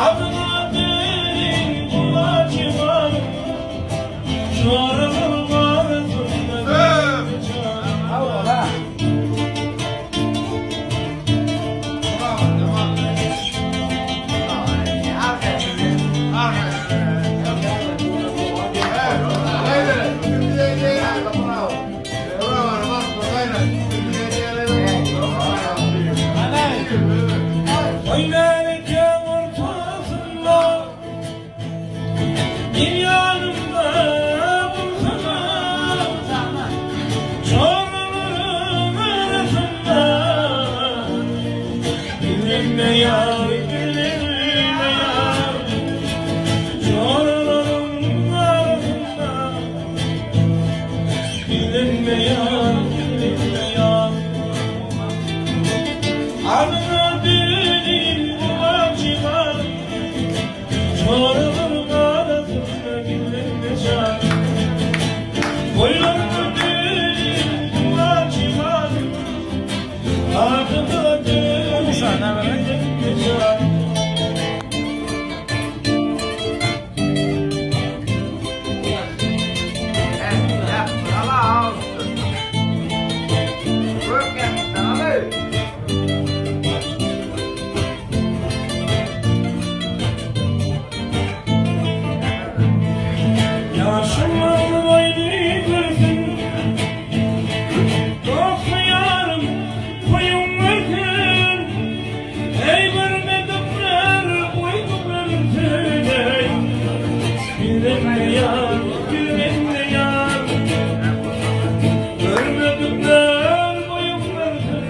Adına derin kulacı var, çoğalır varızında geçer. Allah. Oynarken ortasında bir yanımda bulsana, çorluların arasında dilimde yar, dilimde yar, çorluların arasında dilimde yar, dilimde yar. Adına derin kulacı var, çoğalır arasında geçer. Boylarına derin kulacı var, adına derin geçer. Yaşımın boynu görsün, dostu yarım koyun versin. Ey vermedikler uyku versin. Güvenle yar, güvenle yar, vermedikler koyun versin.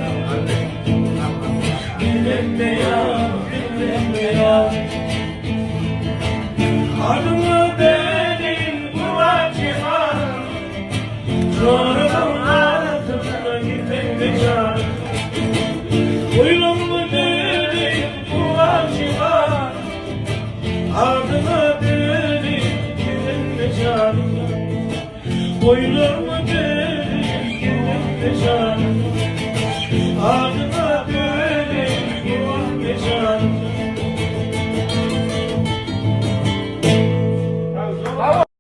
Güvenle yar, güvenle yar. Adına derin kulacı var, çoğalır arasında geçer. Boylarına derin kulacı var, adına derin geçer. Boylarına derin geçer.